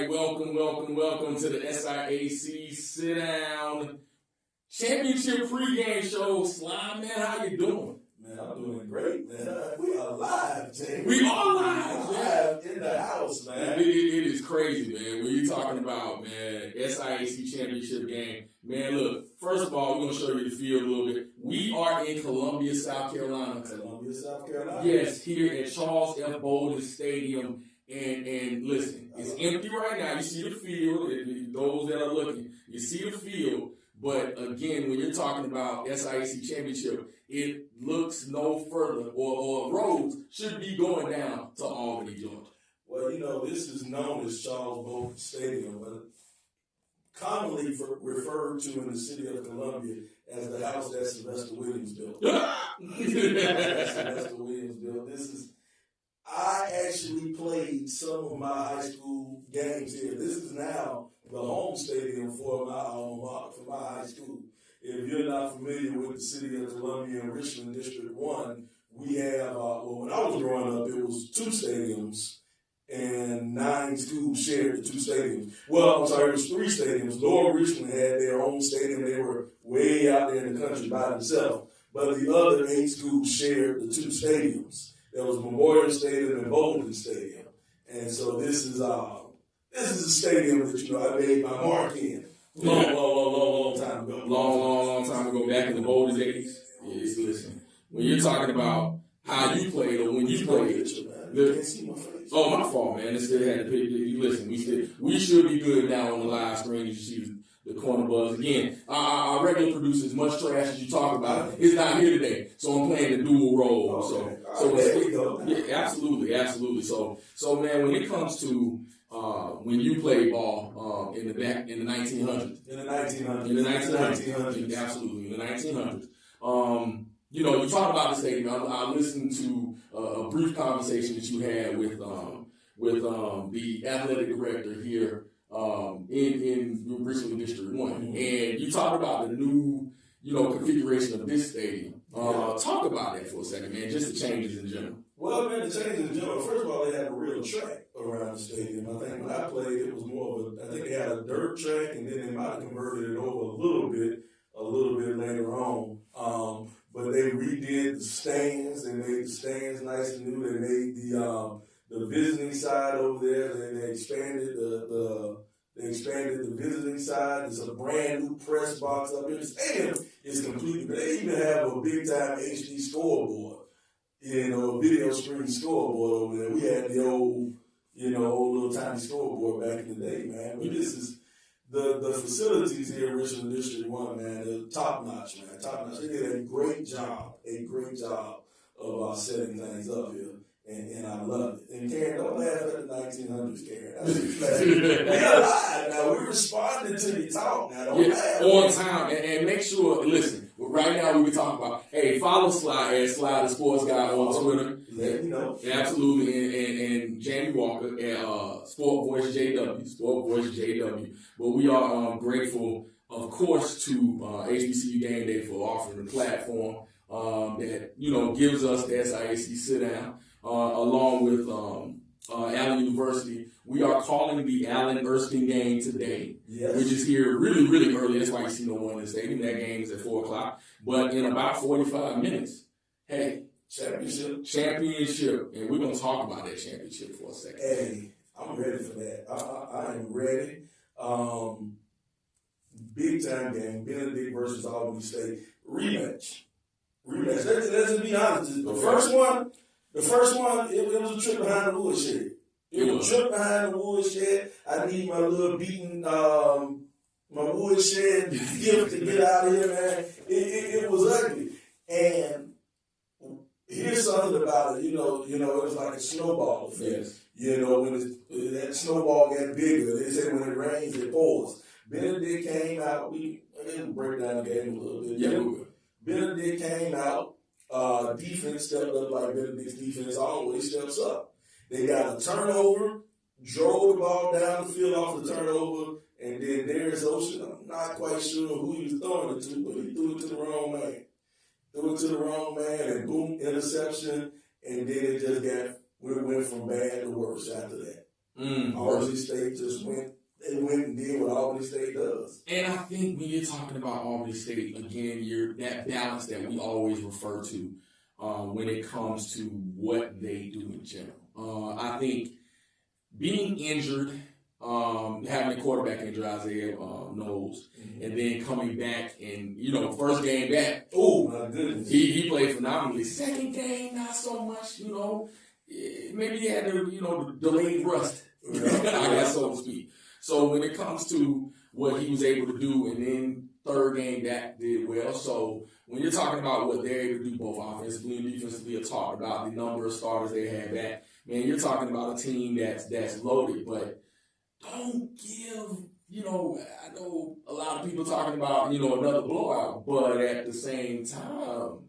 welcome to the SIAC Sit Down Championship pregame show. Sly, man, how you doing? Man, I'm doing great, man. We are live, Jay. We are live, live in the house, man. It is crazy, man. When you're talking about, man, SIAC Championship game, man, look, first of all, we're going to show you the field a little bit. We are in Columbia, South Carolina. Columbia, South Carolina? Yes, here at Charles F. Bolden Stadium. And listen, it's empty right now. You see the field. Those that are looking, you see the field. But again, when you're talking about SIAC Championship, it looks no further, or roads should be going down to Albany, Georgia. Well, you know, this is known as Charles Bolden Stadium, but commonly referred to in the city of Columbia as the house that Sylvester Williams built. Sylvester Williams built. I actually played some of my high school games here. This is now the home stadium for my high school. If you're not familiar with the city of Columbia and Richland District 1, we have, when I was growing up, it was 2 stadiums and 9 schools shared the 2 stadiums. Well, I'm sorry, it was 3 stadiums. Lower Richland had their own stadium. They were way out there in the country by themselves. But the other 8 schools shared the 2 stadiums. There was Memorial Stadium and Bolden Stadium. And so this is a stadium that, I made my mark in. Long time ago. Long time ago, back in the Bolden days. Yes, listen. When you're talking about how you played or when you played, you can't see my face. Oh, my fault, man. It still had to pick. Listen, we should be good now on the live screen. You see the corner buzz again. Our regular producer, as much trash as you talk about, is not here today. So I'm playing the dual role. Okay. So there we go. Yeah, absolutely. So man, when it comes to when you played ball in the 1900s. In the 1900s. Absolutely, in the 1900s. You talk about the stadium. I listened to a brief conversation that you had with the athletic director here in Richland District 1, and you talked about the new configuration of this stadium. Talk about that for a second, man. Just the changes in general. Well, man, the changes in general. First of all, they had a real track around the stadium. I think when I played, it was more of I think they had a dirt track, and then they might have converted it over a little bit later on. But they redid the stands. They made the stands nice and new. They made the visiting side over there. They expanded the visiting side. There's a brand new press box up here. The stadium is complete. They even have a big time HD scoreboard. A video screen scoreboard over there. We had the old little tiny scoreboard back in the day, man. But this is the facilities here in Richland District 1, man. They're top notch, man. Top notch. They did a great job of setting things up here. And I love it. And Karen, don't laugh at the 1900s, Karen. We're alive now. We're responding to your talk now. Don't laugh. On time. And make sure, listen, right now we were talking about, hey, follow Sly at Sly the Sports Guy on Twitter. Let me know. Absolutely. And Jamie Walker at Sport Voice JW. But we are grateful, of course, to HBCU Game Day for offering the platform that, gives us the SIAC Sit Down. Along with Allen University, we are calling the Allen Erskine game today, which is here really, really early. That's why you see no one in the stadium. That game is at 4 o'clock. But in about 45 minutes, hey, championship. And we're going to talk about that championship for a second. Hey, I'm ready for that. I am ready. Big time game. Benedict versus Albany State. Rematch. Let's be honest. The first one, it was a trip behind the woodshed. It was a trip behind the woodshed. I need my little beaten, my woodshed gift to get out of here, man. It was ugly. And here's something about it. It was like a snowball effect. Yes. When that snowball got bigger, they say when it rains, it pours. Benedict came out. We didn't break down the game a little bit. Yeah, we will. Benedict came out. Defense stepped up like Benedict's defense always steps up. They got a turnover, drove the ball down the field off the turnover, and then there's Ocean. I'm not quite sure who he was throwing it to, but he threw it to the wrong man. And boom, interception, and then it just went from bad to worse after that. Albany State just went and did what Albany State does. And I think when you're talking about Albany State, again, you're that balance that we always refer to when it comes to what they do in general. I think being injured, having a quarterback injury, Isaiah knows, and then coming back and, first game back, oh my goodness, he played phenomenally. Second game, not so much, maybe he had the delayed rust, I guess, so to speak. So when it comes to what he was able to do, and then third game back did well. So when you're talking about what they're able to do both offensively and defensively, or talk about the number of starters they had back, man, you're talking about a team that's loaded, but don't give, I know a lot of people talking about, another blowout, but at the same time,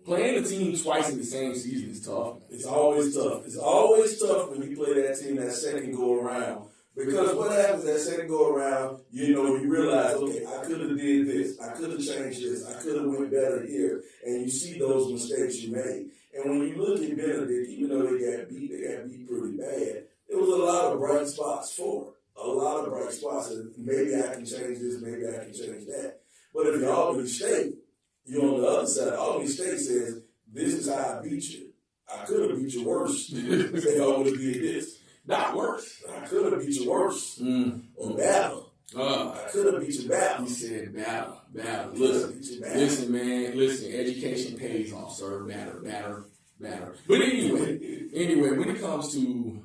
playing a team twice in the same season is tough. It's always tough. It's always tough when you play that team that second go around. Because what happens that second go around, you realize, okay, I could have did this. I could have changed this. I could have went better here. And you see those mistakes you made. And when you look at Benedict, even though they got beat pretty bad, there was a lot of bright spots for it. A lot of bright spots. And maybe I can change this, maybe I can change that. But if you're Albany State, you're on the other side. Albany State says, this is how I beat you. I could have beat you worse. Say, I would have did this. Not worse. I could have beat you worse. Or better. I could have beat you better. He said battle. Listen, man. Education pays off, sir. Batter. But anyway, when it comes to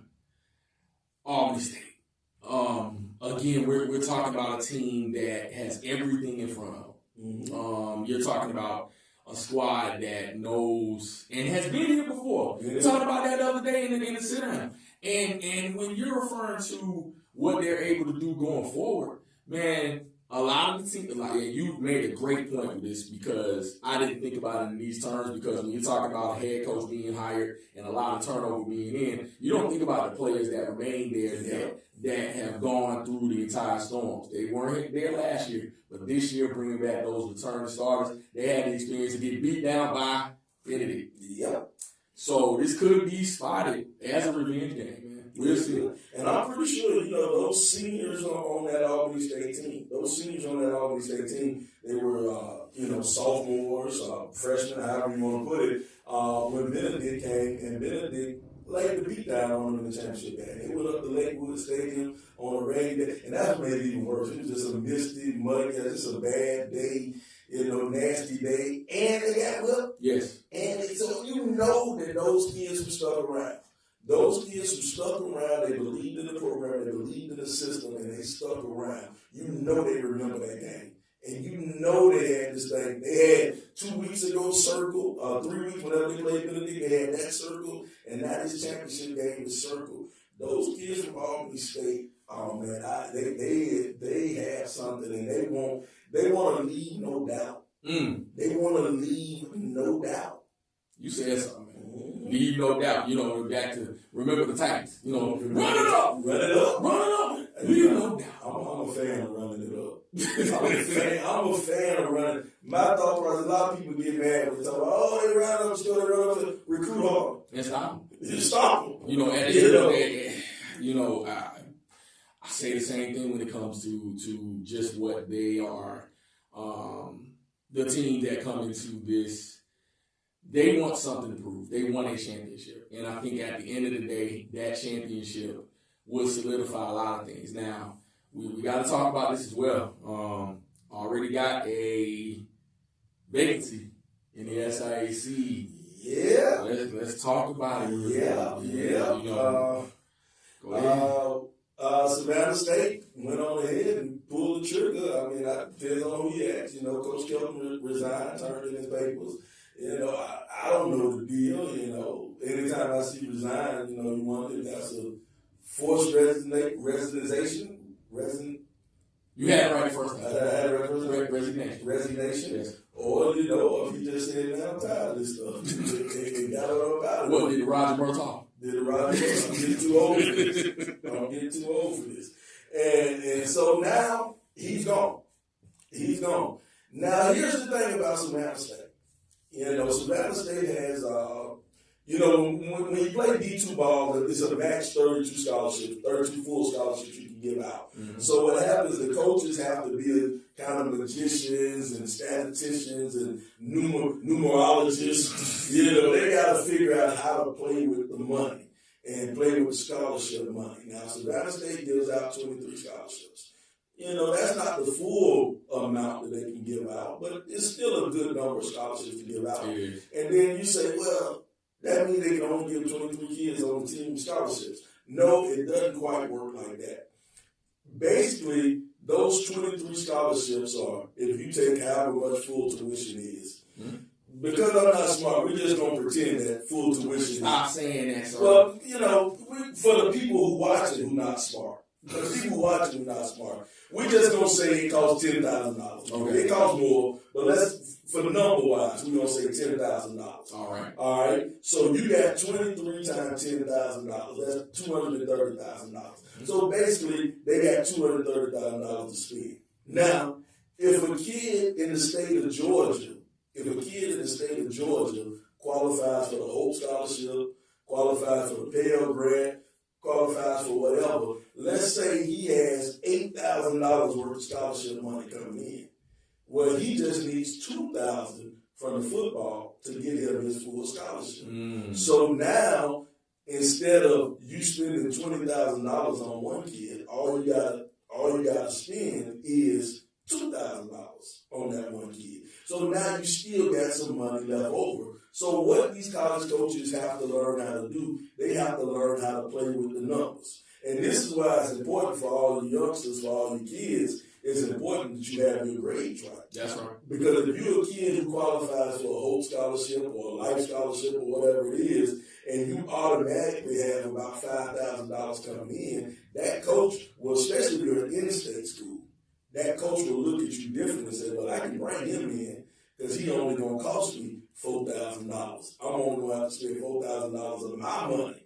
Albany State, again, we're talking about a team that has everything in front of them. You're talking about a squad that knows and has been here before. We talked about that the other day in the sit-down. And when you're referring to what they're able to do going forward, man, a lot of the team, you made a great point with this, because I didn't think about it in these terms, because when you're talking about a head coach being hired and a lot of turnover being in, you don't think about the players that remain there that have gone through the entire storms. They weren't there last year, but this year, bringing back those returning starters, they had the experience to get beat down by Benedict. Yep. So this could be spotted as a revenge game, man. We'll see. And I'm pretty sure, those seniors on that Albany State team, they were, sophomores, freshmen, however you want to put it, when Benedict came, and Benedict laid the beat down on them in the championship game. They went up to Lakewood Stadium on a rainy day, and that's what made it even worse. It was just a misty, muddy, just a bad day. Nasty day, and they got whipped. Yes. And so that those kids who stuck around. Those kids who stuck around, they believed in the program, they believed in the system, and they stuck around. They remember that game. And they had this thing. They had 2 weeks ago circle, 3 weeks, whenever they played Benedict, they had that circle, and now this championship game is circle. Those kids from Albany State, oh man, they have something, and they want to leave no doubt. They want to leave no doubt. You said something, man. Leave no doubt. Back to remember the Titans. Run it up. Leave no doubt. I'm a fan of running it up. I'm a fan of running. My thought process, a lot of people get mad when they talk about, they run up, still run up to recruit hard. And stop them. Just stop them. At the end of the day, I say the same thing when it comes to just what they are. The team that come into this, they want something to prove. They want a championship. And I think at the end of the day, that championship will solidify a lot of things. Now, we got to talk about this as well. Already got a vacancy in the SIAC. Yeah. Let's talk about it. Yeah. Go ahead. Savannah State went on ahead and pulled the trigger. I mean, it depends on who you ask. Coach Kelton resigned, turned in his papers. I don't know the deal. Anytime I see resign, you wonder if that's a forced resignation. You had it right first time. I had it right first time. Resignation. Yes. Or, if he just said, man, I'm tired of this stuff. and got it about it. What, did Roger Murtaugh? I'm getting too old for this. And so now he's gone. Now here's the thing about Savannah State. Savannah State has You know, when you play D2 ball, it's a max 32 scholarships, 32 full scholarships you can give out. Mm-hmm. So what happens, the coaches have to be kind of magicians and statisticians and numerologists. You know, they got to figure out how to play with the money and play with the scholarship money. Now, Savannah State gives out 23 scholarships. You know, that's not the full amount that they can give out, but it's still a good number of scholarships to give out. Yeah. And then you say, well, that means they can only give 23 kids on the team scholarships. No, it doesn't quite work like that. Basically, those 23 scholarships are, if you take however much full tuition is, because I'm not smart, we're just going to pretend that full tuition Stop saying that, sir. Well, you know, for the people who watch it who not smart, for the people who watch it who not smart, we're just going to say it costs $10,000. Okay. It costs more, but let's, for the number-wise, we're going to say $10,000. All right? So you got 23 times $10,000. That's $230,000. So basically, they got $230,000 to spend. Now, if a kid in the state of Georgia, qualifies for the Hope Scholarship, qualifies for the Pell Grant, qualifies for whatever, let's say he has $8,000 worth of scholarship money coming in. Well, he just needs $2,000 from the football to get him his full scholarship. So now, instead of you spending $20,000 on one kid, all you gotta spend is $2,000 on that one kid. So now you still got some money left over. So what these college coaches have to learn how to do, they have to learn how to play with the numbers. And this is why it's important for all you youngsters, for all you kids, it's important that you have your grades right. That's right. Because if you're a kid who qualifies for a Hope Scholarship or a Life Scholarship or whatever it is, and you automatically have about $5,000 coming in, that coach will, especially if you're in an in-state school, that coach will look at you different and say, well, I can bring him in because he's only going to cost me $4,000. I'm only going to have to spend $4,000 of my money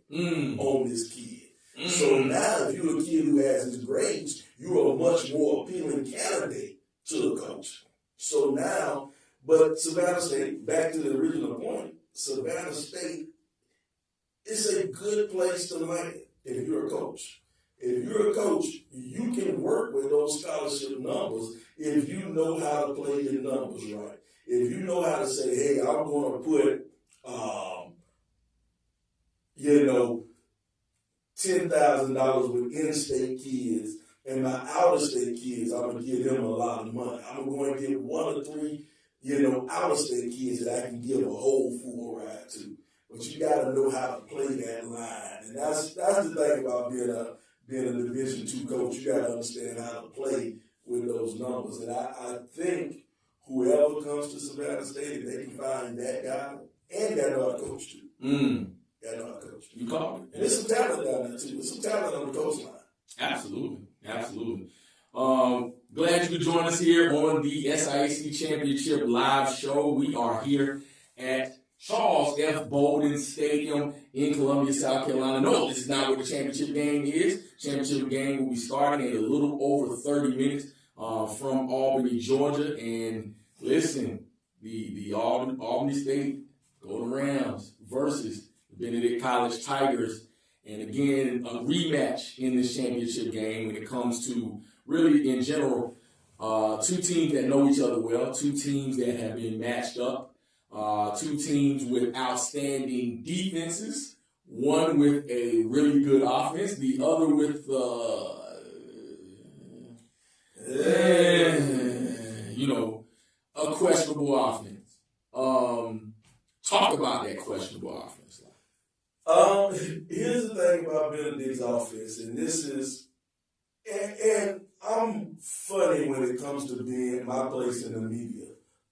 on this kid. So now if you're a kid who has his grades, you're a much more appealing candidate to the coach. So now, but Savannah State, back to the original point, Savannah State is a good place to land if you're a coach. If you're a coach, you can work with those scholarship numbers if you know how to play your numbers right. If you know how to say, hey, I'm going to put, $10,000 with in-state kids, and my out-of-state kids, I'm going to give them a lot of money. I'm going to get 1 or 3, out-of-state kids that I can give a whole full ride to. But you got to know how to play that line, and that's the thing about being a Division II coach. You got to understand how to play with those numbers, and I think whoever comes to Savannah State, if they can find that guy, and got to know how to coach too. Got to know how to coach. You called it. And there's some talent down there too. There's some talent on the coach line. Absolutely. Glad you could join us here on the SIAC Championship live show. We are here at Charles F. Bolden Stadium in Columbia, South Carolina. No, this is not where the championship game is. Championship game will be starting in a little over 30 minutes from Albany, Georgia. And listen, the Albany State Golden Rams versus the Benedict College Tigers. And again, a rematch in this championship game when it comes to really, in general, two teams that know each other well, two teams that have been matched up, two teams with outstanding defenses, one with a really good offense, the other with, a questionable offense. Talk about that questionable offense. Here's the thing about Benedict's offense, and this is, and I'm funny when it comes to being my place in the media.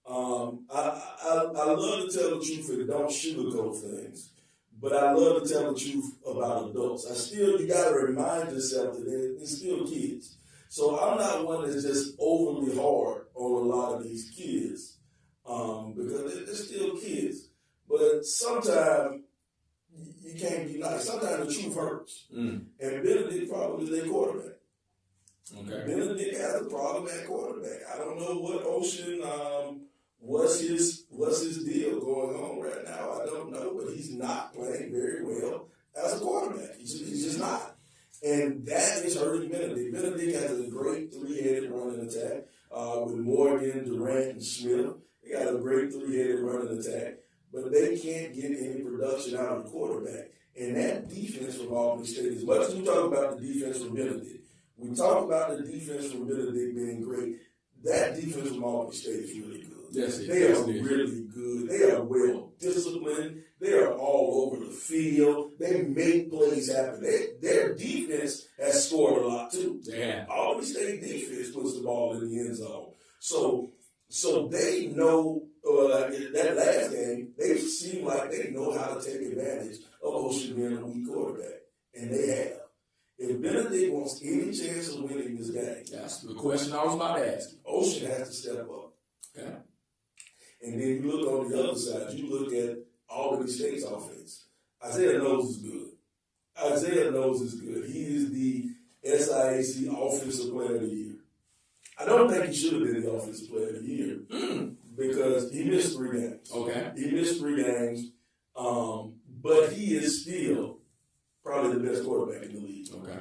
I love to tell the truth and don't sugarcoat things, but I love to tell the truth about adults. You got to remind yourself that they're still kids. So I'm not one that's just overly hard on a lot of these kids because they're still kids. But sometimes you can't be nice. Sometimes the truth hurts. And Benedict probably is their quarterback. Okay. Benedict has a problem at quarterback. I don't know what Ocean, what's his deal going on right now. I don't know, but he's not playing an attack, but they can't get any production out of the quarterback. And that defense from Albany State, as much as we talk about the defense from Benedict, we talk about the defense from Benedict being great. That defense from Albany State is really good. Yes, they are really good. They are well disciplined. They are all over the field. They make plays happen. Their defense has scored a lot too. Yeah. Albany State defense puts the ball in the end zone. So they know, that last game, they seem like they know how to take advantage of Ocean being a weak quarterback. And they have. If Benedict wants any chance of winning this game, that's the question I was about to ask. Ocean has to step up. Okay. And then you look on the other side, you look at Albany State's offense. Isaiah Knowles is good. Isaiah Knowles is good. He is the SIAC Offensive Player of the Year. I don't think he should have been the Offensive Player of the Year because he missed 3 games. Okay. He missed 3 games, but he is still probably the best quarterback in the league. Okay.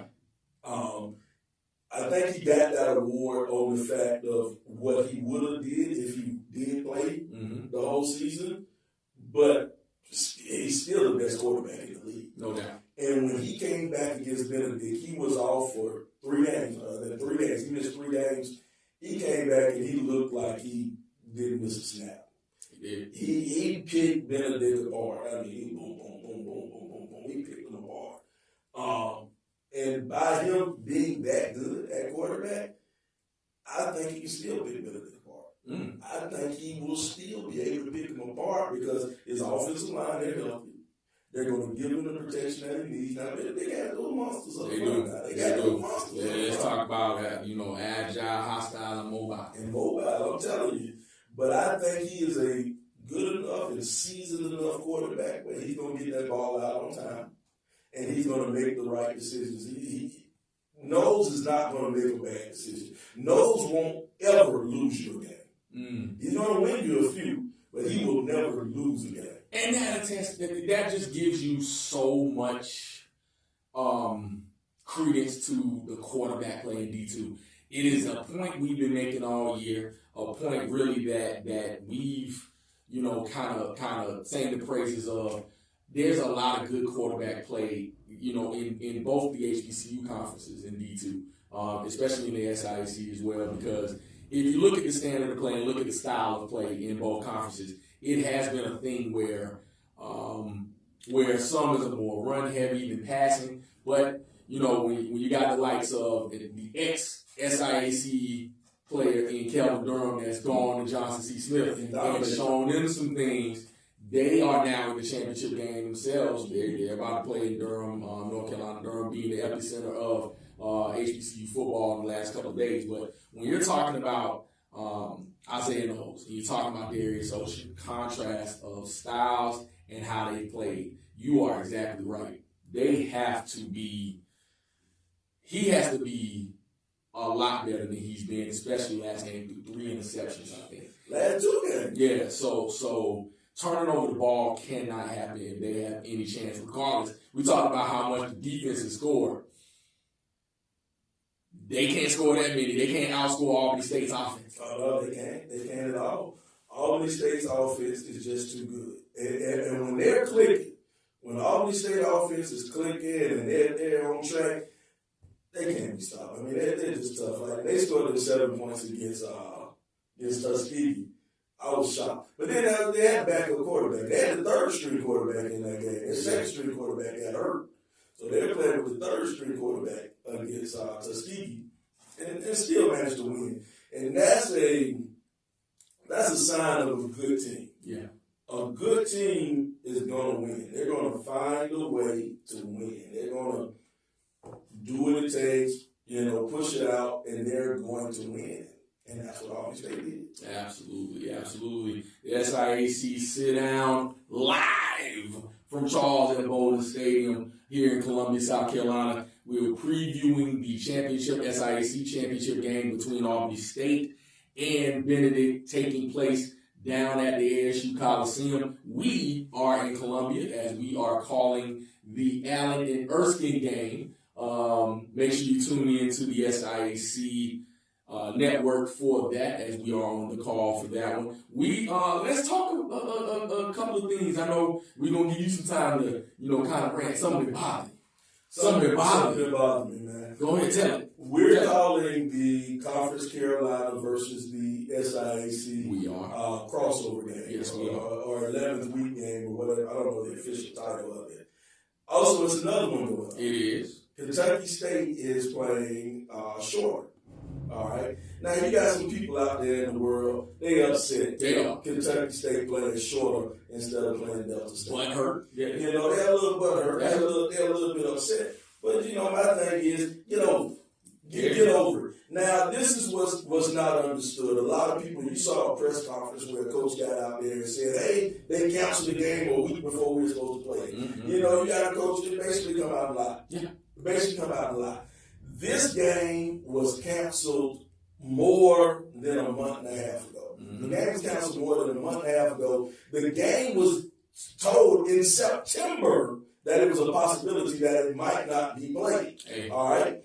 I think he got that award on the fact of what he would have did if he did play the whole season, but he's still the best quarterback in the league. No doubt. And when he came back against Benedict, he was off for 3 games. He missed 3 games. He came back and he looked like he didn't miss a snap. He picked Benedict apart. I mean, he boom, boom, boom, boom, boom, boom, boom. He picked him apart. And by him being that good at quarterback, I think he can still pick Benedict apart. I think he will still be able to pick him apart because his offensive line, they're healthy. They're going to give him the protection that he needs. Now, they got those monsters up front now. They got those monsters up front. Let's talk about that, agile, hostile, and mobile. And mobile, I'm telling you. But I think he is a good enough and seasoned enough quarterback where he's going to get that ball out on time. And he's going to make the right decisions. Knowles is not going to make a bad decision. Knowles won't ever lose you a game. He's going to win you a few, but he will never lose a game. And that just gives you so much credence to the quarterback play in D2. It is a point we've been making all year, a point really that we've, kind of saying the praises of. There's a lot of good quarterback play, in both the HBCU conferences in D2, especially in the SIAC as well, because if you look at the standard of play and look at the style of play in both conferences, it has been a thing where some is a more run heavy than passing, but when you got the likes of the ex-SIAC player in Kelvin Durham that's gone to Johnson C. Smith and shown them some things. They are now in the championship game themselves. They're about to play in Durham, North Carolina. Durham being the epicenter of HBCU football in the last couple of days. But when you're talking about Isaiah Knowles, you're talking about Darius Ocean, contrast of styles and how they played, you are exactly right. He has to be a lot better than he's been, especially last game through 3 interceptions, I think. Last 2 games. Yeah, so turning over the ball cannot happen if they have any chance, regardless. We talk about how much the defense has scored. They can't score that many. They can't outscore Albany State's offense. Oh, no, they can't. They can't at all. Albany State's offense is just too good. And when they're clicking, when Albany State offense is clicking and they're on track, they can't be stopped. I mean, they're just tough. Like, they scored them 7 points against Tuskegee. I was shocked. But then they had a backup quarterback. They had the 3rd-string quarterback in that game. Their 2nd-string quarterback got hurt. So they were playing with the 3rd-string quarterback against Tuskegee and still managed to win. And that's a sign of a good team. Yeah. A good team is going to win. They're going to find a way to win. They're going to do what it takes, push it out, and they're going to win. And that's what Albany State did. Absolutely. The SIAC sit down live from Charles at Bowling Stadium here in Columbia, South Carolina. We were previewing the SIAC Championship game between Albany State and Benedict taking place down at the ASU Coliseum. We are in Columbia as we are calling the Allen and Erskine game. Make sure you tune in to the SIAC network for that as we are on the call for that one. We let's talk a couple of things. I know we're going to give you some time to, kind of rant. Something bothered me. Something bothered me, man. Go ahead, tell it. We're calling the Conference Carolina versus the SIAC crossover game. Yes, we are. Or 11th week game or whatever. I don't know the official title of it. Also, it's another one going on. It is. Kentucky State is playing short. All right. Now, you got some people out there in the world, they upset. They are. Kentucky State playing shorter instead of playing Delta State. Butt hurt. Yeah. They're a little butt hurt. They're a little bit upset. But, my thing is, get over it. Now, this is what's not understood. A lot of people, you saw a press conference where a coach got out there and said, hey, they canceled the game a week before we were supposed to play. Mm-hmm. You got a coach that basically come out and lie. Yeah. This game was canceled more than a month and a half ago. Mm-hmm. The game was canceled more than a month and a half ago. The game was told in September that it was a possibility that it might not be played. Hey. All right?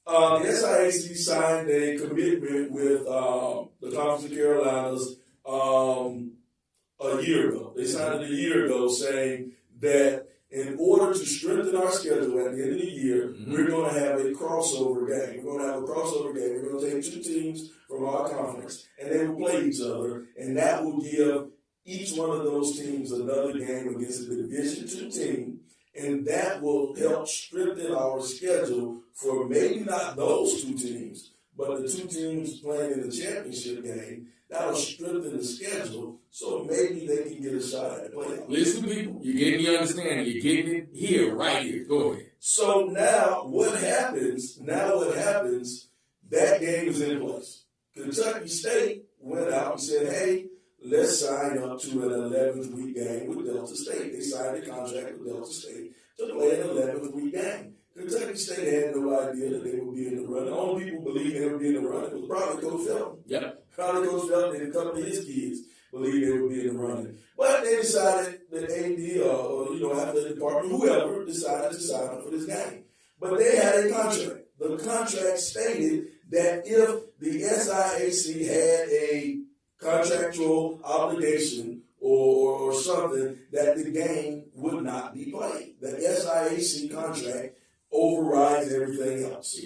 The SIAC signed a commitment with the Conference of Carolinas a year ago. They signed it a year ago saying that in order to strengthen our schedule at the end of the year, mm-hmm. we're going to have a crossover game. We're going to have a crossover game. We're going to take two teams from our conference, and they will play each other, and that will give each one of those teams another game against a Division II team, and that will help strengthen our schedule for maybe not those two teams, but the two teams playing in the championship game. That'll strengthen the schedule, so maybe they can get a shot at the playoffs. Listen, people, you're getting the understanding. You're getting it here, right here. Go ahead. So now what happens, that game is in place. Kentucky State went out and said, hey, let's sign up to an 11th week game with Delta State. They signed a contract with Delta State to play an 11th week game. Kentucky State had no idea that they would be in the run. The only people believed they would be in the run was probably Coach Felton. Yep. Probably Coach Felton and a couple of his kids believed they would be in the running. But they decided that AD or athletic department, whoever, decided to sign up for this game. But they had a contract. The contract stated that if the SIAC had a contractual obligation or something, that the game would not be played. The SIAC contract overrides everything else.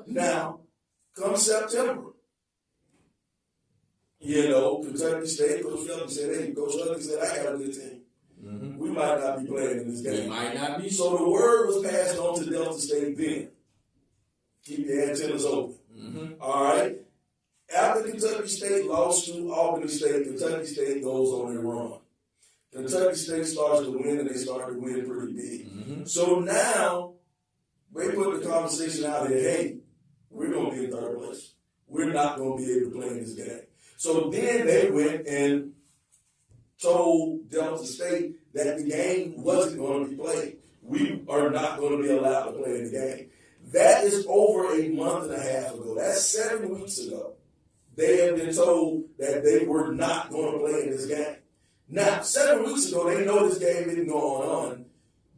Now, come September, Kentucky State, Coach Felton said, hey, Coach Felton said, I got a good team. Mm-hmm. We might not be playing in this game. We might not be. So the word was passed on to Delta State then. Keep your antennas open. Mm-hmm. All right? After Kentucky State lost to Albany State, Kentucky State goes on a run. Kentucky State starts to win, and they start to win pretty big. Mm-hmm. So now, they put the conversation out here, hey, we're going to be in third place. We're not going to be able to play in this game. So then they went and told Delta State that the game wasn't going to be played. We are not going to be allowed to play in the game. That is over a month and a half ago. That's 7 weeks ago. They have been told that they were not going to play in this game. Now, 7 weeks ago, they know this game isn't going on.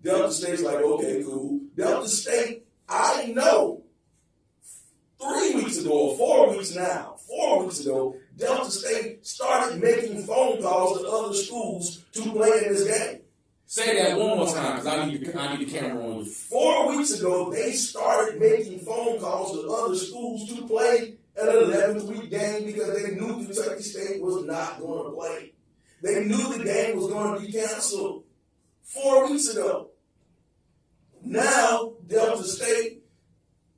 Delta State's like, okay, cool. Delta State, I know 3 weeks ago, or 4 weeks now, 4 weeks ago, Delta State started making phone calls to other schools to play in this game. Say that one more time, because I need the camera on you. 4 weeks ago, they started making phone calls to other schools to play an 11th week game because they knew Kentucky State was not going to play. They knew the game was going to be canceled 4 weeks ago. Now, Delta State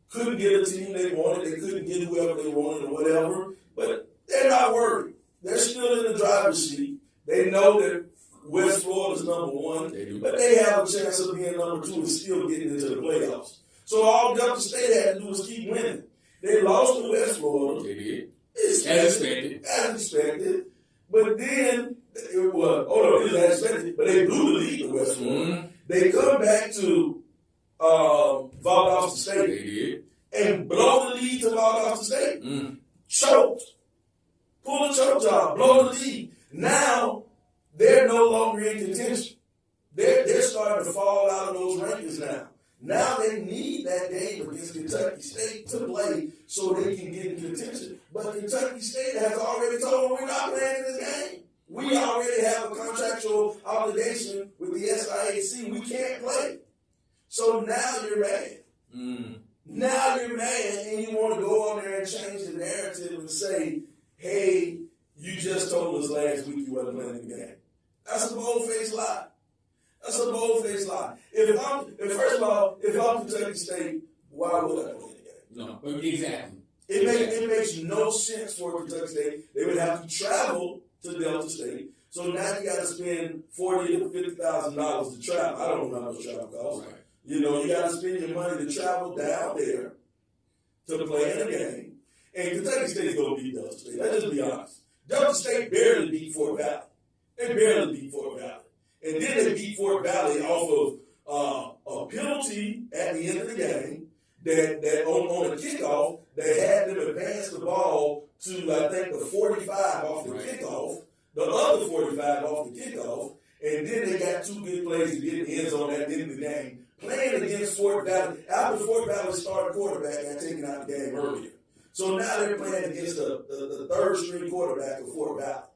couldn't get a team they wanted. They couldn't get whoever they wanted or whatever. But they're not worried. They're still in the driver's seat. They know that West Florida's number one, but they have a chance of being number two and still getting into the playoffs. So all Delta State had to do was keep winning. They lost to West Florida. They did. As expected. But then, it was as expected, but they blew the lead to West Florida. Mm-hmm. They come back to Valdosta State. They did. And blow the lead to Valdosta State. Mm-hmm. Choked. Pull a choke job. Blow the lead. Now, they're no longer in contention. They're starting to fall out of those rankings now. Now they need that game against Kentucky State to play so they can get in contention. But Kentucky State has already told them we're not playing in this game. We already have a contractual obligation with the SIAC. We can't play. So now you're mad. Now you're mad and you want to go on there and change the narrative and say, hey, you just told us last week you wasn't playing the game. That's a bold-faced lie. That's a bold-faced lie. First of all, if I'm Kentucky State, why would I play the game? No, exactly. It makes no sense for Kentucky State. They would have to travel to Delta State. So now you got to spend $40,000 to $50,000 to travel. I don't know how much travel costs. Right. You know, you got to spend your money to travel down there to play in a game. And Kentucky State's going to beat Delta State. Let's just be honest. Delta State barely beat Fort Valley. They barely beat Fort Valley. And then they beat Fort Valley off of a penalty at the end of the game that on a kickoff, they had them advance the ball to, I think, the 45 off the kickoff, the other 45 off the kickoff, and then they got two good plays to get in the end zone at the end of the game. Playing against Fort Valley, after Fort Valley's starting quarterback got taken out of the game earlier. So now they're playing against the third-string quarterback of Fort Valley.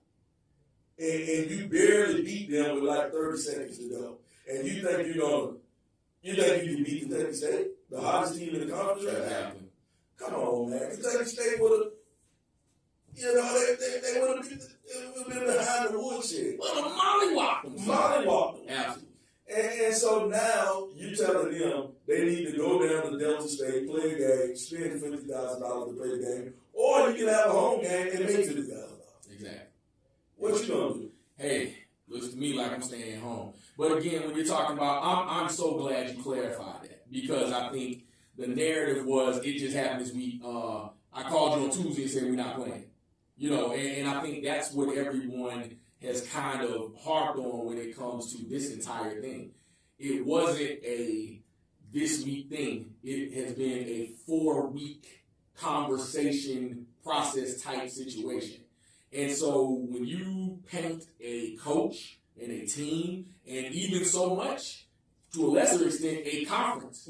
And you barely beat them with like 30 seconds to go. And you think you can beat Kentucky State, the hottest team in the conference right now? Come on, man. Kentucky State would have, they would have been behind the woodshed. Well, mollywop them. Mollywop them. Absolutely. And so now you telling them they need to go down to Delta State, play a game, spend $50,000 to play the game, or you can have a home game and make $50,000. Exactly. What you gonna do? Hey, looks to me like I'm staying home. But again, when you're talking about, I'm so glad you clarified that, because I think the narrative was it just happened this week. I called you on Tuesday and said we're not playing. And I think that's what everyone has kind of harped on when it comes to this entire thing. It wasn't a this week thing. It has been a 4-week conversation process type situation. And so when you paint a coach and a team, and even so much, to a lesser extent, a conference,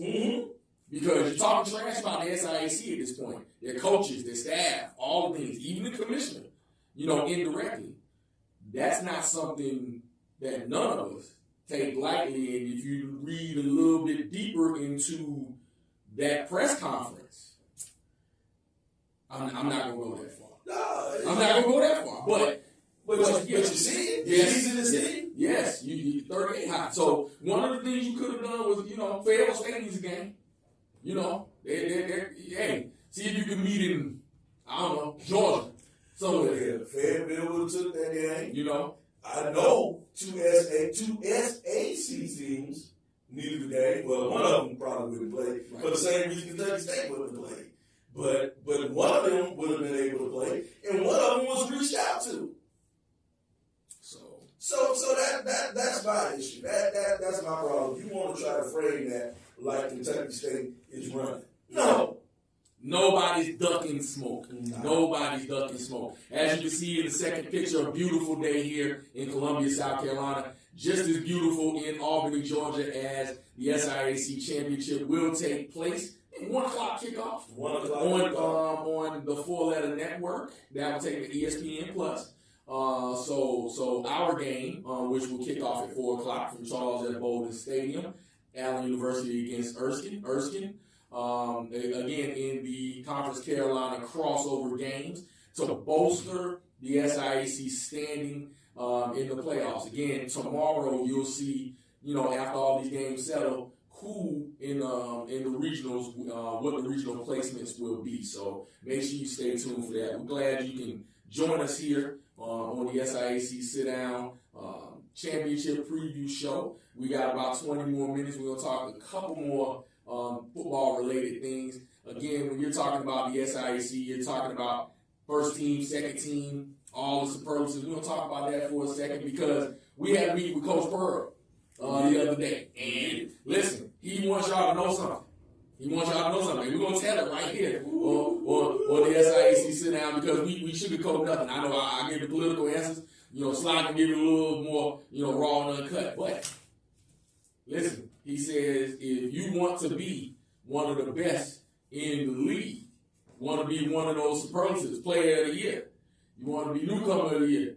because you're talking trash about the SIAC at this point, their coaches, their staff, all the things, even the commissioner, indirectly. That's not something that none of us take lightly. And if you read a little bit deeper into that press conference, I'm not going to go that far. No, I'm not going to go that far. But you see it? Yes, easy to see? Yes, you 38 high. So one of the things you could have done was, Fayetteville State needs a game. Hey, see if you can meet in, I don't know, Georgia. Somewhere. Yeah, Fayetteville would have took that game. I know two SAC teams needed a game. Well, one of them probably wouldn't play for the same reason Kentucky State wouldn't play. But one of them would have been able to play, and one of them was reached out to. So that's my issue. That's my problem. You want to try to frame that like Kentucky State is running. No. Nobody's ducking smoke. Nobody's ducking smoke. As you can see in the second picture, a beautiful day here in Columbia, South Carolina. Just as beautiful in Albany, Georgia, as the SIAC Championship will take place. 1 o'clock kickoff. 1 o'clock on the 4-letter network. That will take the ESPN Plus. So our game, which will kick off at 4 o'clock from Charles F. Bolden Stadium, Allen University against Erskine. Again, in the Conference Carolina crossover games to bolster the SIAC standing in the playoffs. Again, tomorrow you'll see, after all these games settle, who in the regionals, what the regional placements will be. So make sure you stay tuned for that. We're glad you can join us here on the SIAC Sit Down Championship Preview Show. We got about 20 more minutes. We're going to talk a couple more football-related things. Again, when you're talking about the SIAC, you're talking about first team, second team, all the superlatives. We're going to talk about that for a second because we had a meeting with Coach Pearl the other day. And listen, he wants y'all to know something. We're going to tell it right here on the SIAC Sit Down because we sugarcoat nothing. I know I give the political answers. Slide can give it a little more, raw and uncut. But listen, he says if you want to be one of the best in the league, want to be one of those superlatives, player of the year, you want to be newcomer of the year,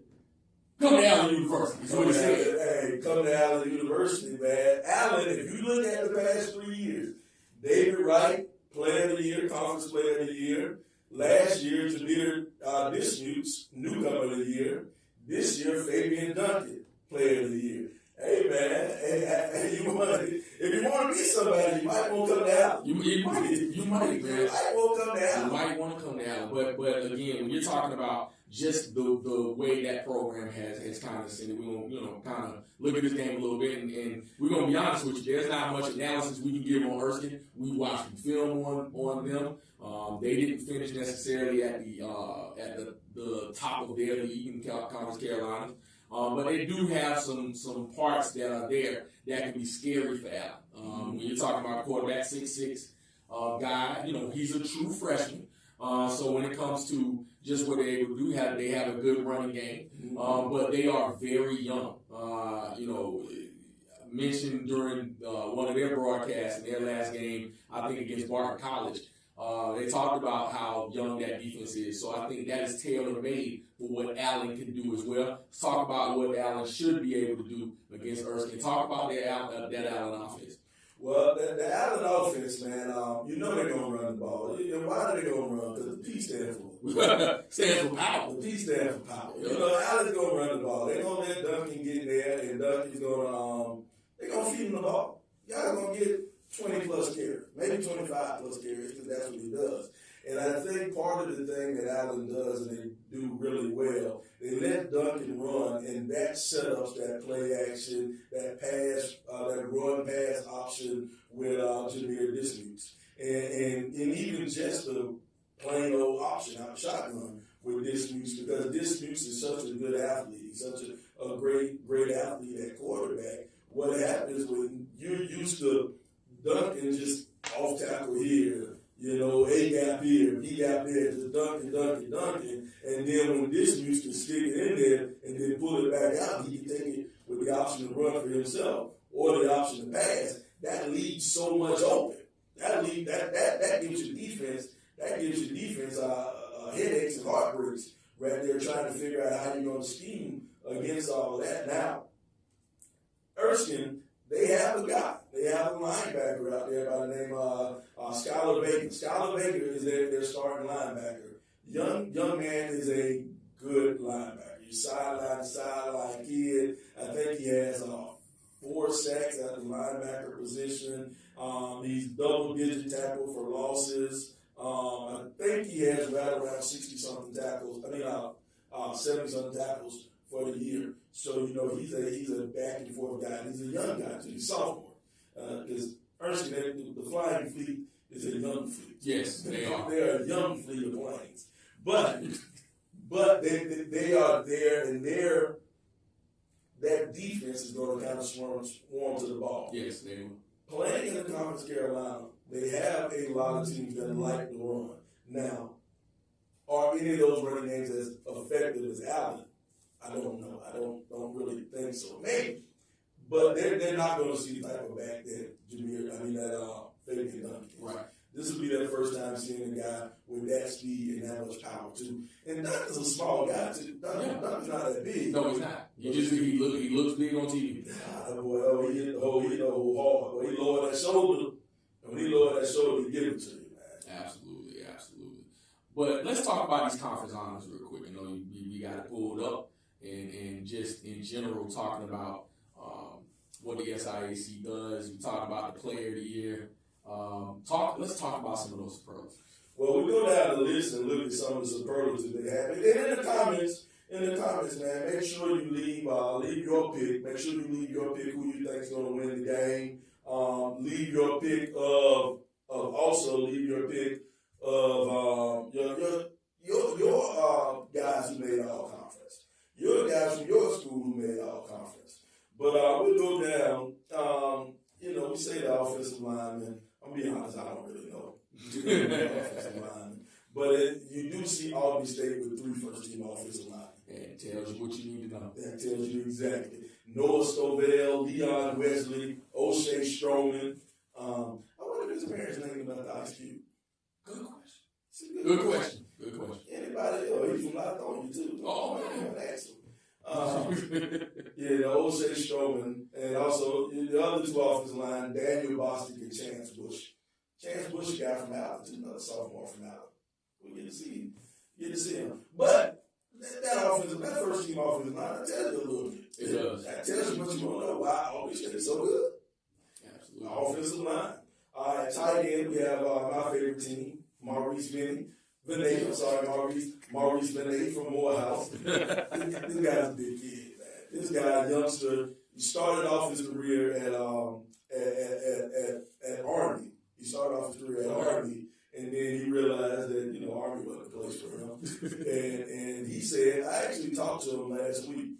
come to Allen University. That's what he said. come to Allen University, man. Allen, if you look at the past 3 years, David Wright, Player of the Year, Conference Player of the Year. Last year, Jameer Dismukes, Newcomer of the Year. This year, Fabian Duncan, Player of the Year. Hey, man, if you want to be somebody, you might want to come to Allen. You might, man. You might want to come to Allen. You might want to come to Allen. But again, when you're talking about just the way that program has kind of seen it, we're going to kind of look at this game a little bit, and we're going to be honest with you. There's not much analysis we can give on Erskine. We watched the film on them. They didn't finish necessarily at the top of their league in Conference Carolina. But they do have some parts that are there that can be scary for Allen. When you're talking about a quarterback, 6'6" guy, he's a true freshman. So when it comes to just what they're able to do, they have a good running game. But they are very young. Mentioned during one of their broadcasts in their last game, I think against Barton College, they talked about how young that defense is. So I think that is tailor-made for what Allen can do as well. Let's talk about what Allen should be able to do against Erskine. Talk about that Allen offense. Well, the Allen offense, man, they're going to run the ball. Why are they going to run? Because the P stands for stands for power. The P stands for power. Allen's going to run the ball. They're going to let Duncan get there, and Duncan's going to they're going to feed him the ball. Y'all going to get 20-plus carries, maybe 25-plus carries, because that's what he does. And I think part of the thing that Allen does, and they do really well, they let Duncan run, and that setups that play action, that pass, that run-pass option with Jameer Dismukes. And even just the plain old option out shotgun with Dismukes, because Dismukes is such a good athlete. He's such a great athlete at quarterback. What happens when you're used to Duncan just off tackle here, A gap here, B gap there, just Duncan, and then when Dismukes can stick it in there and then pull it back out, he can take it with the option to run for himself or the option to pass. That leaves so much open. That gives your defense. That gives your defense headaches and heartbreaks right there, trying to figure out how you're going to scheme against all of that. Now, Erskine, they have a guy. They have a linebacker out there by the name of Skylar Baker. Skylar Baker is their starting linebacker. Young man is a good linebacker. He's sideline kid. I think he has 4 sacks at the linebacker position. He's double-digit tackle for losses. I think he has right around 60-something tackles. 70-something tackles for the year. So, he's a back-and-forth guy. And he's a young guy, too. He's sophomore. Because Erskine, the Flying Fleet is a young fleet. Yes, they are. They're a young fleet of planes. But they are there, and that defense is going to kind of swarm to the ball. Yes, they will. Playing in the Conference Carolina, they have a lot of teams that like to run. Now, are any of those running games as effective as Allen? I don't know. I don't really think so. Maybe. But they're not going to see the type of back that Fabian Duncan. Right. This will be their first time seeing a guy with that speed and that much power too. And Duncan's a small guy too. Duncan's not that big. No, he's not. He looks big on TV. He hit the hole hard. He lowered that shoulder. And when he lowered that shoulder, he give it to you, man. Absolutely. But let's talk about these conference honors real quick. We got it pulled up, and just in general talking about what the SIAC does. We talk about the Player of the Year. Let's talk about some of those superlatives. Well, we go down the list and look at some of the superlatives they have. And in the comments, man, make sure you leave your pick. Make sure you leave your pick who you think is going to win the game. Leave your pick of your guys who made all conference. Your guys from your school who made all conference. But we'll go down. We say the offensive lineman. I'm being honest, I don't really know. Offensive lineman. But you do see Albany State with 3 first-team offensive linemen. It tells you what you need to know. That tells you exactly. Noah Stovell, Leon Wesley, O'Shea Stroman. I wonder if his parents thinking about the Ice Cube. Good question. Good question. Anybody? He's from Lithonia too. Oh, man. Ask him. The O'Shea Strowman, and also the other two offensive line, Daniel Bostic and Chance Bush. Chance Bush, a guy from Albany, another sophomore from Albany. We get to see him. But that first team offensive line, I tell you a little bit. It does. That tells you what you want to know why Albany State is so good. Absolutely. Offensive line. At tight end, we have my favorite team, Maurice Benedict. Maurice Benedict from Morehouse. This guy's a big kid, man. This guy, youngster, he started off his career at Army. He started off his career at Army, and then he realized that Army wasn't the place for him. and he said, I actually talked to him last week,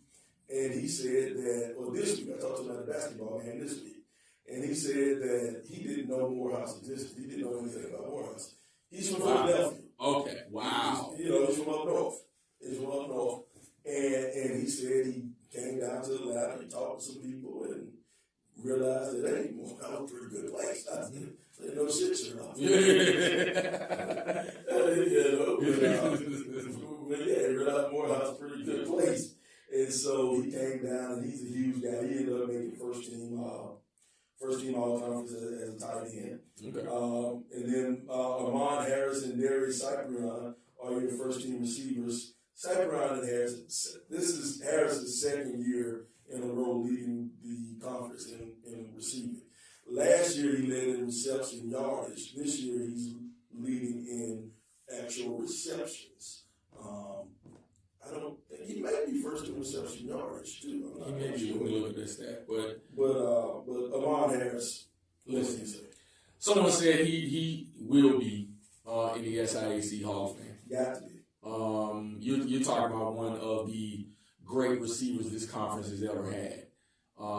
and he said that, this week I talked to him at a basketball game this week, and he said that he didn't know Morehouse existed. He didn't know anything about Morehouse. He's from Philadelphia. Okay. Wow. He's from up north. And he said he came down to Atlanta, he talked to some people, and realized that, hey, Morehouse was a pretty good place. Ain't no shit, he realized Morehouse was a pretty good place. And so he came down, and he's a huge guy. He ended up making first team all-conference as a tight end. Okay. And then Amon Harris and Darius Cyprian are your first-team receivers. Cyprian and Harris, this is Harris' second year in a row leading the conference in receiving. Last year he led in reception yardage. This year he's leading in actual receptions. I don't think he may be first in reception yardage too. He may be sure. Look at this stat, but Amon Harris. Listen, someone said he will be in the SIAC Hall of Fame. Got to be. You're talking about one of the great receivers this conference has ever had.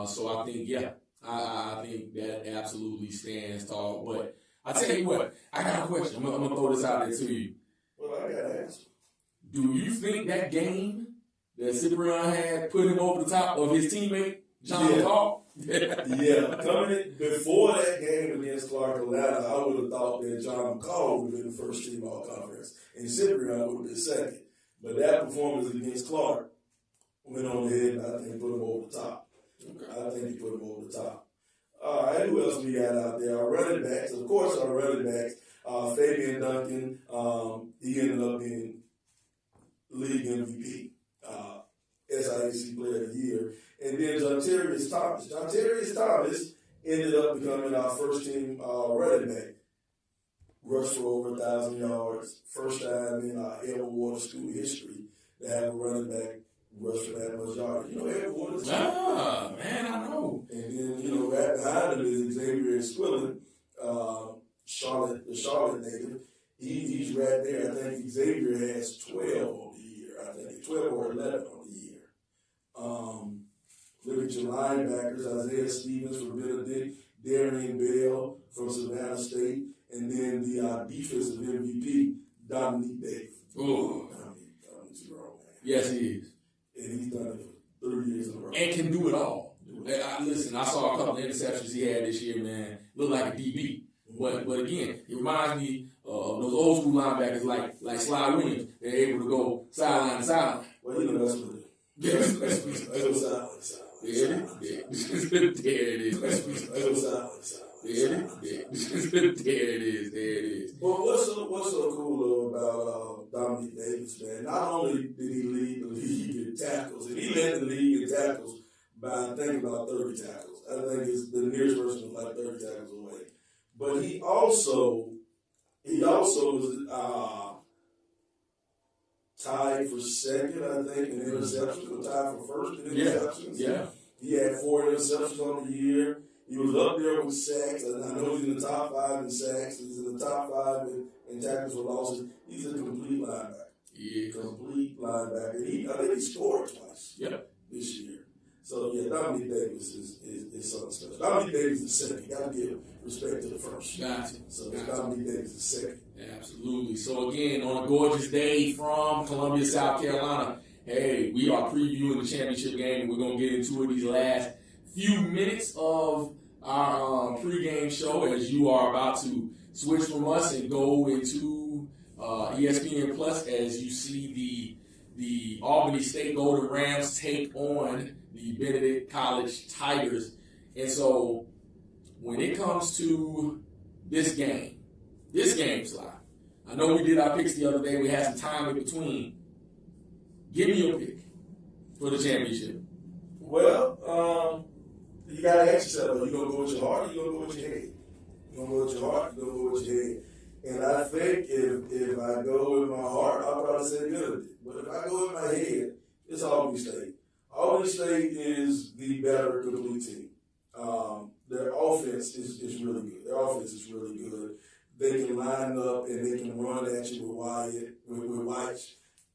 So I think, I think that absolutely stands tall. But I tell you what, I got a question. I'm gonna throw this out there to you. Well, I got to answer. Do you think that game that Cyprian had put him over the top of his teammate, John McCall? Coming before that game against Clark Atlanta, I would have thought that John McCall would have been the first team all-conference, and Cyprian would have been second. But that performance against Clark went on ahead, and I think put him over the top. Okay. I think he put him over the top. All right, who else we got out there? Our running backs, of course, Fabian Duncan, he ended up being league MVP, SIAC Player of the Year. And then Jontarius Thomas. Jontarius Thomas ended up becoming our first team running back. Rushed for over 1,000 yards. First time in Edgewater school history to have a running back rush for that much yardage. Edgewater. Man, I know. And then, right behind him is Xavier Squillen, the Charlotte native. He's right there. I think Xavier has 12 on the year. I think 12 or 11 on the year. Look at your linebackers, Isaiah Stevens from Benedict, Darian Bell from Savannah State, and then the defensive MVP, Dominique Davis. Oh, Dominique's wrong, man. Yes, he is. And he's done it for 3 years in a row. And can do it all. Listen, I saw a couple of interceptions he had this year, man. Looked like a DB. But again, it reminds me of those old school linebackers like Sly Williams. They're able to go sideline to sideline. Well, that's what it is. That's sideline. There it is. Well, what's so cool about Dominique Davis, man? Not only did he lead the league in tackles, and he led the league in tackles by, I think, about 30 tackles. I think it's the nearest person was like 30 tackles away. But he also was tied for second, I think, in interceptions, or tied for first in interceptions. Yeah. He had 4 interceptions on the year. He was up there with sacks, and I know he's in the top 5 in sacks. He's in the top 5 in tackles for losses. He's a complete linebacker. Yeah. Complete linebacker. I think he scored twice this year. So, Dominique Davis is something special. Dominique Davis is second. You got to give respect to the first. Gotcha. So, Dominique Davis is second. Absolutely. So, again, on a gorgeous day from Columbia, South Carolina, hey, we are previewing the championship game. We're going to get into it these last few minutes of our pregame show as you are about to switch from us and go into ESPN Plus as you see the Albany State Golden Rams take on the Benedict College Tigers. And so when it comes to this game, Sly, I know we did our picks the other day. We had some time in between. Give me your pick for the championship. Well, you got to ask yourself, are you going to go with your heart or you going to go with your head? You're going to go with your heart, you're going to go with your head. And I think if I go with my heart, I'll probably say Benedict. But if I go with my head, it's Albany State. Albany State is the better complete team. Their offense is really good. They can line up and they can run at you with White.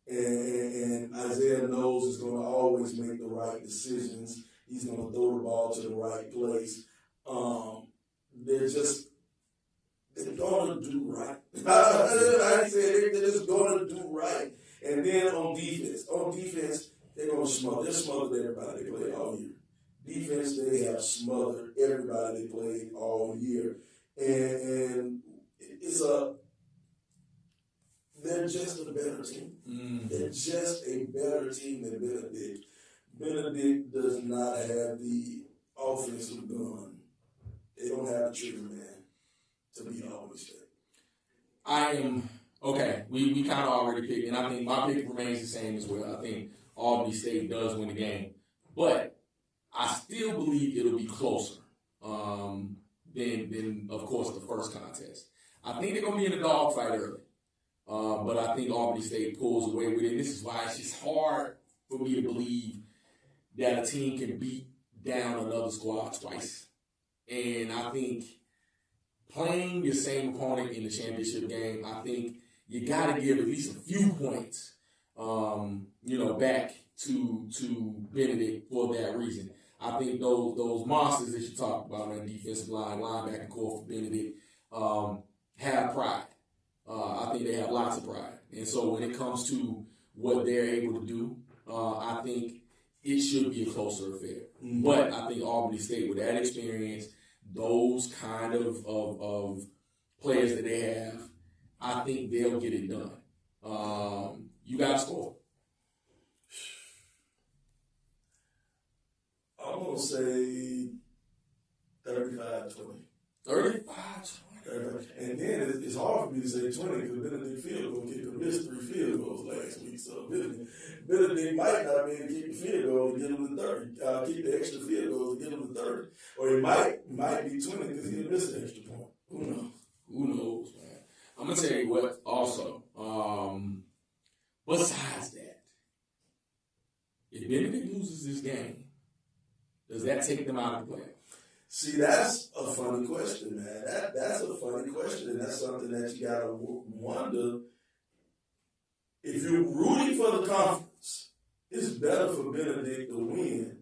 And Isaiah knows is going to always make the right decisions. He's going to throw the ball to the right place. They're going to do right. I said they're just going to do right. And then on defense, they're going to smother. They're smothered everybody they played all year. Defense, they have smothered everybody they played all year. And they're just a better team. They're just a better team than Benedict. Benedict does not have the offensive gun. They don't have the trigger man to beat Albany State. Okay. We kind of already picked, and I think my pick remains the same as well. I think Albany State does win the game, but I still believe it'll be closer than of course the first contest. I think they're gonna be in a dogfight early, but I think Albany State pulls away with it. And this is why it's just hard for me to believe that a team can beat down another squad twice. And I think playing your same opponent in the championship game, I think you got to give at least a few points, back to Benedict for that reason. I think those monsters that you talked about on the defensive line, linebacker core for Benedict, have pride. I think they have lots of pride. And so when it comes to what they're able to do, I think it should be a closer affair. Mm-hmm. But I think Albany State, with that experience, those kind of players that they have, I think they'll get it done. You got to score. I'm going to say 35-20. 35-20. And then it's hard for me to say 20 because Benedict field goal kicker missed 3 field goals last week. So Benedict might not be able to kick the field goal to get him to 30. Kick the extra field goal to get him to 30. Or he might be 20 because he'll miss an extra point. Who knows, man? I'm going to tell you what also. Besides that, if Benedict loses this game, does that take them out of the playoffs? See, that's a funny question, man. That's a funny question, and that's something that you got to wonder. If you're rooting for the conference, it's better for Benedict to win,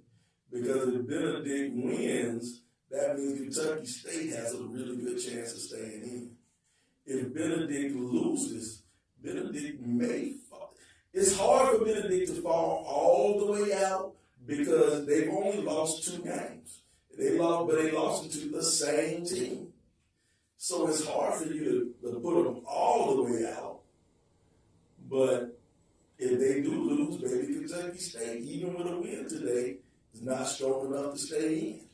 because if Benedict wins, that means Kentucky State has a really good chance of staying in. If Benedict loses, Benedict may fall. It's hard for Benedict to fall all the way out because they've only lost 2 games. They lost to the same team. So it's hard for you to put them all the way out. But if they do lose, maybe Kentucky State, even with a win today, is not strong enough to stay in.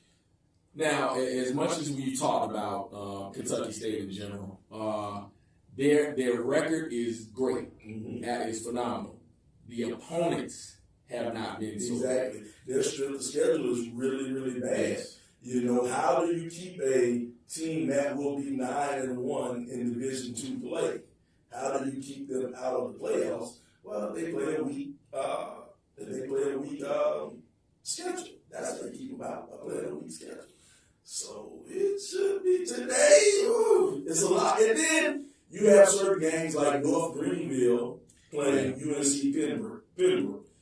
Now, as much as we talk about Kentucky State in general, their record is great. Mm-hmm. That is phenomenal. The opponents have not been so exactly. Their strength of schedule is really, really bad. Yes. How do you keep a team that will be 9-1 in Division II play? How do you keep them out of the playoffs? Well, they play a weak schedule. That's how you keep them out. By playing a weak schedule. So it should be today. Ooh, it's a lot. And then you have certain games like North Greenville playing UNC Pembroke.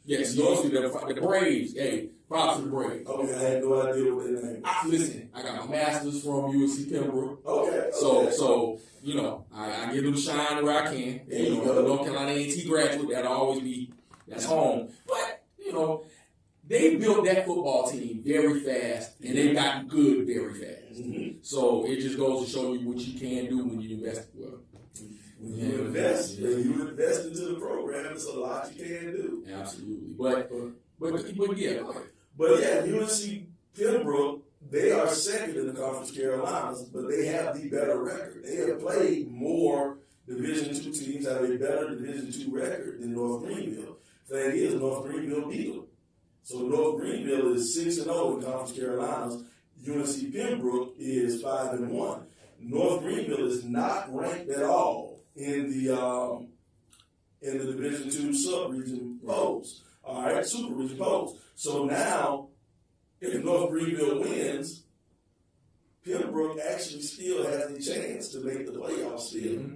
Yes, the Braves. Hey, props to the Braves. Okay, I had no idea what their name was. Listen, I got my master's from UNC Pembroke. Okay. So I give them shine where I can. North Carolina A&T graduate, that's home. But, they built that football team very fast, and they've gotten good very fast. Mm-hmm. So it just goes to show you what you can do when you invest well. When you invest into the program, it's a lot you can do. Absolutely. But yeah. But yeah, UNC Pembroke, they are second in the Conference Carolinas, but they have the better record. They have played more Division II teams, have a better Division II record than North Greenville. Thing is, North Greenville beat them. So North Greenville is 6-0 in Conference Carolinas. UNC Pembroke is 5-1. North Greenville is not ranked at all in the Division II sub-region polls. All right, super region polls. So now, if North Greenville wins, Pembroke actually still has a chance to make the playoffs still. Mm-hmm.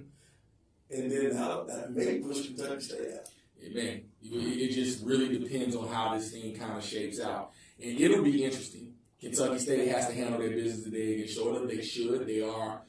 And then that may push Kentucky State out. Man, it just really depends on how this thing kind of shapes out. And it'll be interesting. Kentucky State has to handle their business today against Shorter. They should. They are,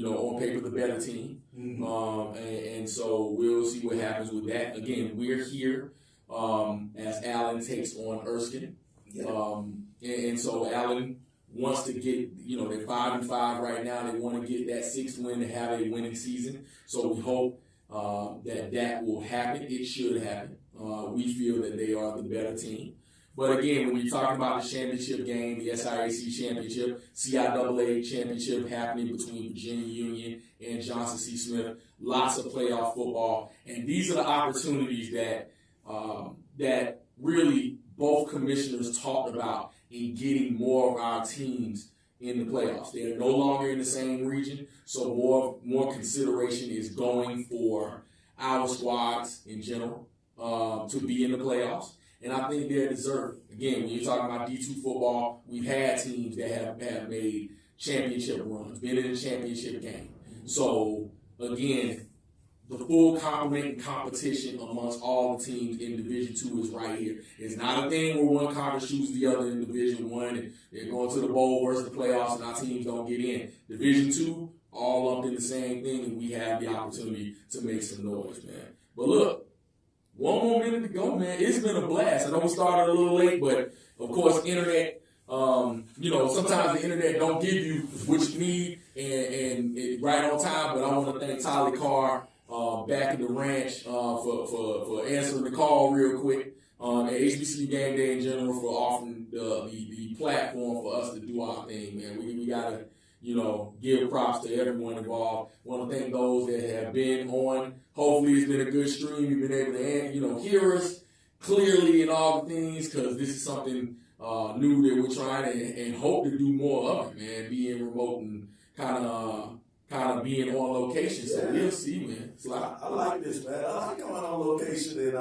on paper, the better team. Mm-hmm. And so we'll see what happens with that. Again, we're here as Allen takes on Erskine. Yeah. And so Allen wants to get, they're 5-5 right now. They want to get that 6th win to have a winning season. So we hope that will happen. It should happen. We feel that they are the better team. But again, when you're talking about the championship game, the SIAC Championship, CIAA Championship happening between Virginia Union and Johnson C. Smith, lots of playoff football. And these are the opportunities that really both commissioners talked about in getting more of our teams in the playoffs. They are no longer in the same region, so more consideration is going for our squads in general to be in the playoffs. And I think they're deserved. Again, when you're talking about D2 football, we've had teams that have made championship runs, been in the championship game. So, again, the full complement and competition amongst all the teams in Division II is right here. It's not a thing where one conference chooses the other in Division I and they're going to the bowl versus the playoffs and our teams don't get in. Division II, all up in the same thing, and we have the opportunity to make some noise, man. But look, one more minute to go, man. It's been a blast. I know we started a little late, but of course, internet, sometimes the internet don't give you what you need and right on time, but I want to thank Tyler Carr back at the ranch for answering the call real quick, and HBCU Game Day in general for offering the platform for us to do our thing, man. We got to, give props to everyone involved. Want to thank those that have been on. Hopefully it's been a good stream. You've been able to, hear us clearly and all the things, because this is something new that we're trying and hope to do more of it, man, being remote and kind of being on location. So we'll see, man. I like this, man. I like going on location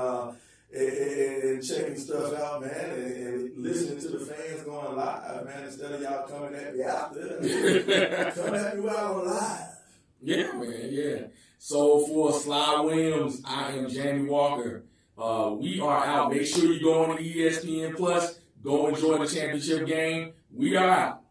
and checking stuff out, man, and listening to the fans going live, man, instead of y'all coming at me after. Come at me while I'm live. Yeah, man, yeah. So for Sly Williams, I am Jamie Walker. We are out. Make sure you go on to ESPN Plus. Go enjoy the championship game. We are out.